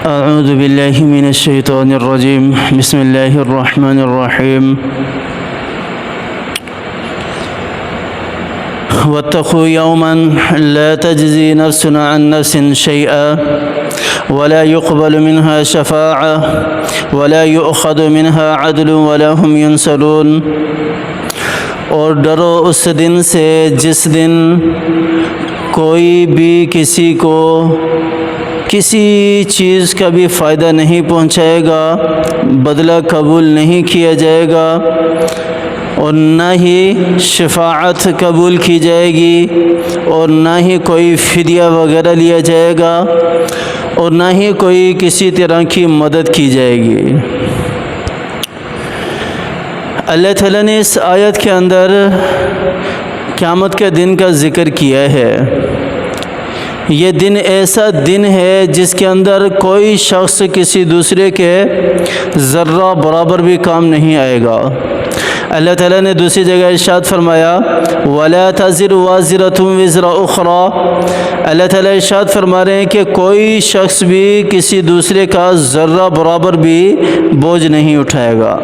أعوذ بالله من الشيطان الرجيم بسم الله الرحمن الرحيم واتقوا يوما لا تجزي نفس عن نفس شيئا ولا يقبل منها شفاعة ولا يؤخذ منها عدل ولا هم ينصرون اور ڈرو اس دن سے جس دن کوئی بھی کسی کو کسی چیز کا بھی فائدہ نہیں پہنچائے گا، بدلہ قبول نہیں کیا جائے گا اور نہ ہی شفاعت قبول کی جائے گی اور نہ ہی کوئی فدیہ وغیرہ لیا جائے گا اور نہ ہی کوئی کسی طرح کی مدد کی جائے گی۔ اللہ تعالیٰ نے اس آیت کے اندر قیامت کے دن کا ذکر کیا ہے۔ یہ دن ایسا دن ہے جس کے اندر کوئی شخص کسی دوسرے کے ذرہ برابر بھی کام نہیں آئے گا۔ اللہ تعالیٰ نے دوسری جگہ ارشاد فرمایا وَلَا تَزِرُ وَازِرَةٌ وِزْرَ أُخْرَى، اللہ تعالیٰ ارشاد فرما رہے ہیں کہ کوئی شخص بھی کسی دوسرے کا ذرہ برابر بھی بوجھ نہیں اٹھائے گا۔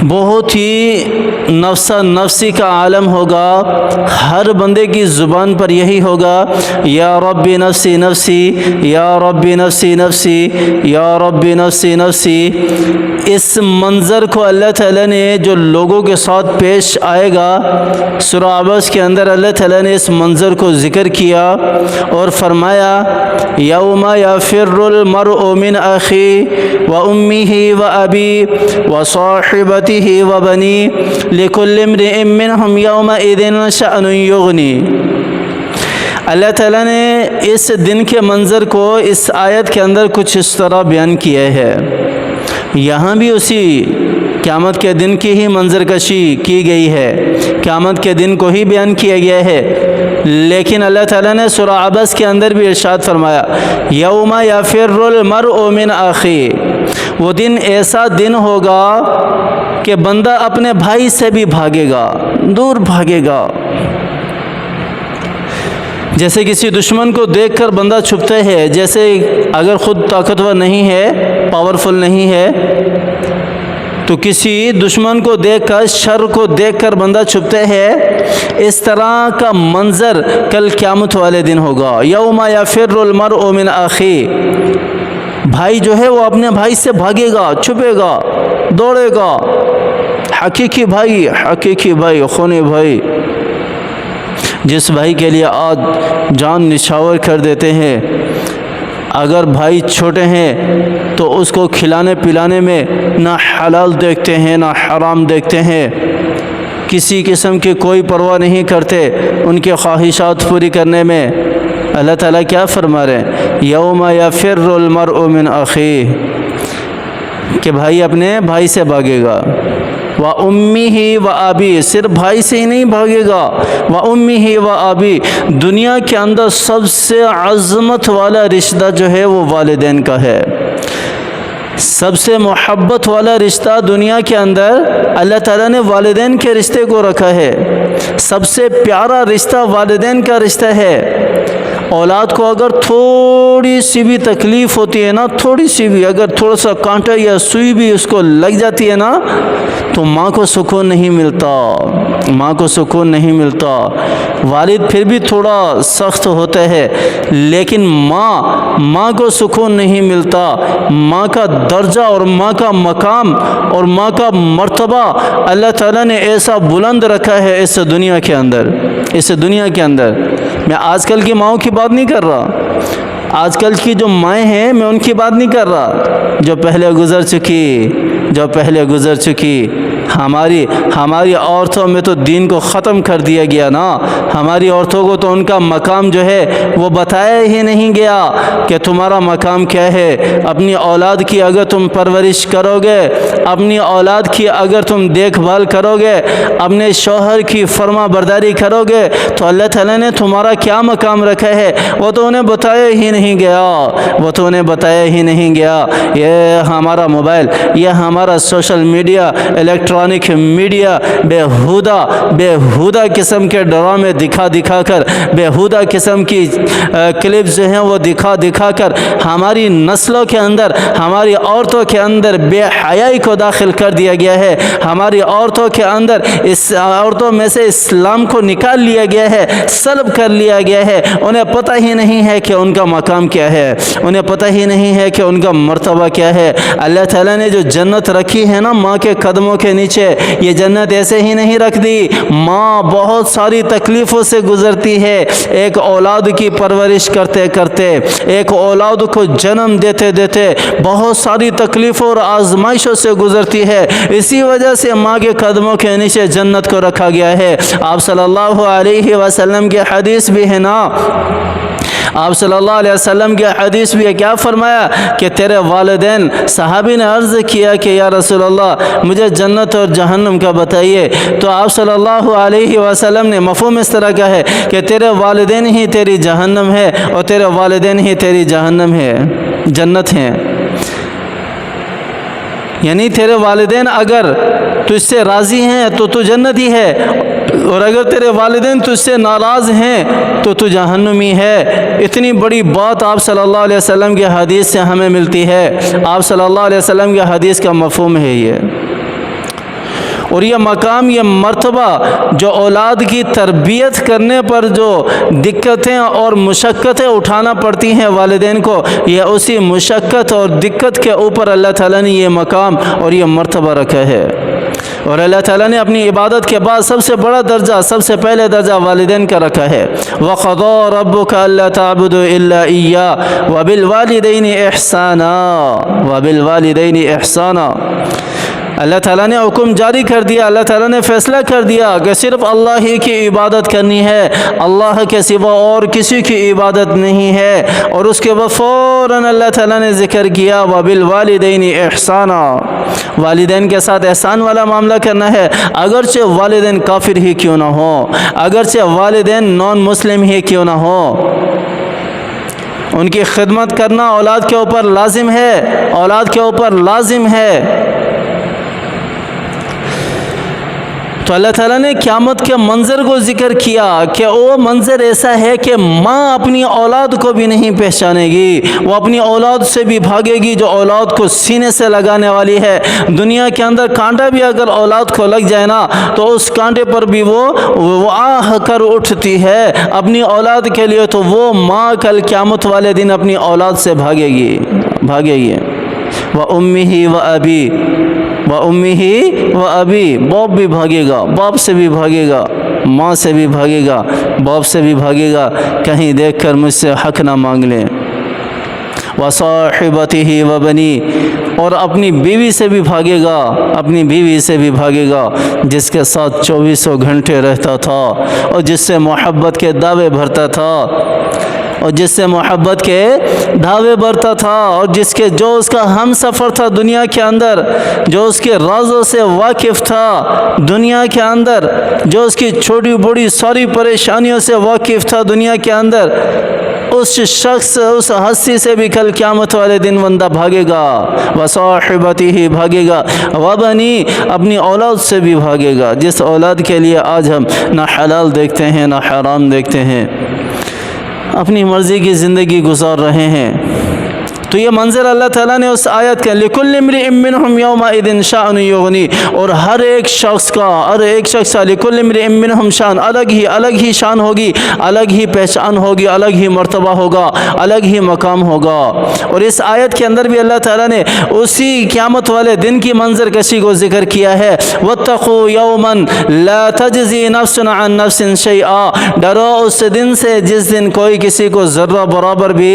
بہت ہی نفسا نفسی کا عالم ہوگا، ہر بندے کی زبان پر یہی ہوگا یا ربی نفسی نفسی یا ربی نفسی نفسی یا ربی نفسی نفسی۔ اس منظر کو اللہ تعالیٰ نے جو لوگوں کے ساتھ پیش آئے گا، سورہ عبس کے اندر اللہ تعالیٰ نے اس منظر کو ذکر کیا اور فرمایا یوم یفر المرء من اخی و امہ و ابی و صاحبتہ وبنی لکل امرئ منہم یومئذ شأن یغنی۔ اللہ تعالیٰ نے اس دن کے منظر کو اس آیت کے اندر کچھ اس طرح بیان کیا ہے۔ یہاں بھی اسی قیامت کے دن کی ہی منظر کشی کی گئی ہے، قیامت کے دن کو ہی بیان کیا گیا ہے، لیکن اللہ تعالیٰ نے سورہ عبس کے اندر بھی ارشاد فرمایا یوم یفر المرء من اخی، وہ دن ایسا دن ہوگا کہ بندہ اپنے بھائی سے بھی بھاگے گا، دور بھاگے گا۔ جیسے کسی دشمن کو دیکھ کر بندہ چھپتا ہے، جیسے اگر خود طاقتور نہیں ہے، پاورفل نہیں ہے، تو کسی دشمن کو دیکھ کر، شر کو دیکھ کر بندہ چھپتا ہے، اس طرح کا منظر کل قیامت والے دن ہوگا۔ یوم یفر المرء من اخی، بھائی جو ہے وہ اپنے بھائی سے بھاگے گا، چھپے گا، دوڑے گا۔ حقیقی بھائی، حقیقی بھائی، خونے بھائی، جس بھائی کے لیے آج جان نچھاور کر دیتے ہیں، اگر بھائی چھوٹے ہیں تو اس کو کھلانے پلانے میں نہ حلال دیکھتے ہیں نہ حرام دیکھتے ہیں، کسی قسم کی کوئی پرواہ نہیں کرتے ان کے خواہشات پوری کرنے میں۔ اللہ تعالیٰ کیا فرما رہے ہیں یوم یفر المرء من اخیہ، کہ بھائی اپنے بھائی سے بھاگے گا، وَأُمِّهِ وَأَبِي، صرف بھائی سے ہی نہیں بھاگے گا، وَأُمِّهِ وَأَبِي، دنیا کے اندر سب سے عظمت والا رشتہ جو ہے وہ والدین کا ہے، سب سے محبت والا رشتہ دنیا کے اندر اللہ تعالیٰ نے والدین کے رشتے کو رکھا ہے، سب سے پیارا رشتہ والدین کا رشتہ ہے۔ اولاد کو اگر تھوڑی سی بھی تکلیف ہوتی ہے نا، تھوڑی سی بھی، اگر تھوڑا سا کانٹا یا سوئی بھی اس کو لگ جاتی ہے نا، تو ماں کو سکون نہیں ملتا، ماں کو سکون نہیں ملتا۔ والد پھر بھی تھوڑا سخت ہوتا ہے، لیکن ماں کو سکون نہیں ملتا۔ ماں کا درجہ اور ماں کا مقام اور ماں کا مرتبہ اللہ تعالیٰ نے ایسا بلند رکھا ہے اس دنیا کے اندر، اس دنیا کے اندر۔ میں آج کل کی ماؤں کی بات نہیں کر رہا، آج کل کی جو مائیں ہیں میں ان کی بات نہیں کر رہا، جو پہلے گزر چکی۔ ہماری عورتوں میں تو دین کو ختم کر دیا گیا نا، ہماری عورتوں کو تو ان کا مقام جو ہے وہ بتایا ہی نہیں گیا کہ تمہارا مقام کیا ہے۔ اپنی اولاد کی اگر تم پرورش کرو گے، اپنی اولاد کی اگر تم دیکھ بھال کرو گے، اپنے شوہر کی فرما برداری کرو گے تو اللہ تعالیٰ نے تمہارا کیا مقام رکھا ہے وہ تو انہیں بتایا ہی نہیں گیا، وہ تو انہیں بتایا ہی نہیں گیا۔ یہ ہمارا موبائل، یہ ہمارا سوشل میڈیا، الیکٹرانک میڈیا بیہودہ قسم کے ڈرامے دکھا کر، بیہودہ قسم کی کلپس جو ہیں وہ دکھا کر ہماری نسلوں کے اندر، ہماری عورتوں کے اندر بے حیائی کو داخل کر دیا گیا ہے۔ ہماری عورتوں کے اندر، اس عورتوں میں سے اسلام کو نکال لیا گیا ہے، سلب کر لیا گیا ہے۔ انہیں پتہ ہی نہیں ہے کہ ان کا مقام کیا ہے، انہیں پتہ ہی نہیں ہے کہ ان کا مرتبہ کیا ہے۔ اللہ تعالیٰ نے جو جنت رکھی ہے نا ماں کے قدموں کے نیچے، یہ جنت ایسے ہی نہیں رکھ دی۔ ماں بہت ساری تکلیفوں سے گزرتی ہے، ایک اولاد کی پرورش کرتے کرتے، ایک اولاد کو جنم دیتے دیتے بہت ساری تکلیفوں اور آزمائشوں سے گزرتی ہے۔ اسی وجہ سے ماں کے قدموں کے نیچے جنت کو رکھا گیا ہے۔ آپ صلی اللہ علیہ وسلم کی حدیث بھی ہے نا، آپ صلی اللہ علیہ وسلم کی حدیث بھی ہے، کیا فرمایا کہ تیرے والدین، صحابی نے عرض کیا کہ یا رسول اللہ مجھے جنت اور جہنم کا بتائیے، تو آپ صلی اللہ علیہ وسلم نے مفہوم اس طرح کا ہے کہ تیرے والدین ہی تیری جہنم ہے اور تیرے والدین ہی تیری جہنم ہے، جنت ہیں۔ یعنی تیرے والدین اگر تجھ سے راضی ہیں تو تو جنتی ہے، اور اگر تیرے والدین تجھ سے ناراض ہیں تو تو جہنمی ہے۔ اتنی بڑی بات آپ صلی اللہ علیہ وسلم کی حدیث سے ہمیں ملتی ہے۔ آپ صلی اللہ علیہ وسلم کی حدیث کا مفہوم ہے یہ، اور یہ مقام، یہ مرتبہ جو اولاد کی تربیت کرنے پر جو دقتیں اور مشقتیں اٹھانا پڑتی ہیں والدین کو، یہ اسی مشقت اور دقت کے اوپر اللہ تعالیٰ نے یہ مقام اور یہ مرتبہ رکھا ہے۔ اور اللہ تعالیٰ نے اپنی عبادت کے بعد سب سے بڑا درجہ، سب سے پہلے درجہ والدین کا رکھا ہے۔ وَقَضَىٰ رَبُّكَ أَلَّا تَعْبُدُوا إِلَّا إِيَّاهُ وَبِالْوَالِدَيْنِ إِحْسَانًا وَبِالْوَالِدَيْنِ إِحْسَانًا۔ اللہ تعالیٰ نے حکم جاری کر دیا، اللہ تعالیٰ نے فیصلہ کر دیا کہ صرف اللہ ہی کی عبادت کرنی ہے، اللہ کے سوا اور کسی کی عبادت نہیں ہے۔ اور اس کے بعد فوراً اللہ تعالیٰ نے ذکر کیا وَبِالْوَالِدَيْنِ إِحْسَانًا، والدین کے ساتھ احسان والا معاملہ کرنا ہے، اگرچہ والدین کافر ہی کیوں نہ ہوں، اگرچہ والدین نان مسلم ہی کیوں نہ ہوں، ان کی خدمت کرنا اولاد کے اوپر لازم ہے، اولاد کے اوپر لازم ہے۔ تو اللہ تعالیٰ نے قیامت کے منظر کو ذکر کیا کہ وہ منظر ایسا ہے کہ ماں اپنی اولاد کو بھی نہیں پہچانے گی، وہ اپنی اولاد سے بھی بھاگے گی جو اولاد کو سینے سے لگانے والی ہے۔ دنیا کے اندر کانٹا بھی اگر اولاد کو لگ جائے نا تو اس کانٹے پر بھی وہ آہ کر اٹھتی ہے اپنی اولاد کے لیے، تو وہ ماں کل قیامت والے دن اپنی اولاد سے بھاگے گی۔ وَأُمِّهِ وَأَبِي، باپ بھی بھاگے گا، باپ سے بھی بھاگے گا، ماں سے بھی بھاگے گا، باپ سے بھی بھاگے گا، کہیں دیکھ کر مجھ سے حق نہ مانگ لیں۔ وَصَاحِبَتِهِ وَبَنِيهِ، اور اپنی بیوی سے بھی بھاگے گا، اپنی بیوی سے بھی بھاگے گا جس کے ساتھ 24 گھنٹے رہتا تھا اور جس سے محبت کے دعوے بھرتا تھا، اور جس سے محبت کے دعوے برتا تھا، اور جو اس کا ہم سفر تھا دنیا کے اندر، جو اس کے رازوں سے واقف تھا دنیا کے اندر، جو اس کی چھوٹی بڑی ساری پریشانیوں سے واقف تھا دنیا کے اندر، اس شخص، اس ہستی سے بھی کل قیامت والے دن بندہ بھاگے گا۔ وصاحبتہ بھاگے گا، وبنی اپنی اولاد سے بھی بھاگے گا، جس اولاد کے لیے آج ہم نہ حلال دیکھتے ہیں نہ حرام دیکھتے ہیں، اپنی مرضی کی زندگی گزار رہے ہیں۔ تو یہ منظر اللہ تعالیٰ نے اس آیت کے لِكُلِّ امْرِئٍ مِّنْهُمْ يَوْمَئِذٍ شَأْنٌ يُغْنِيهِ، اور ہر ایک شخص کا لِكُلِّ امْرِئٍ مِّنْهُمْ شان، الگ ہی شان ہوگی، الگ ہی پہچان ہوگی، الگ ہی مرتبہ ہوگا، الگ ہی مقام ہوگا۔ اور اس آیت کے اندر بھی اللہ تعالیٰ نے اسی قیامت والے دن کی منظر کشی کو ذکر کیا ہے۔ وَاتَّقُوا يَوْمًا لَا تَجْزِي نَفْسٌ عَن نَفْسٍ شَيْئًا، ڈرو اس دن سے جس دن کوئی کسی کو ذرہ برابر بھی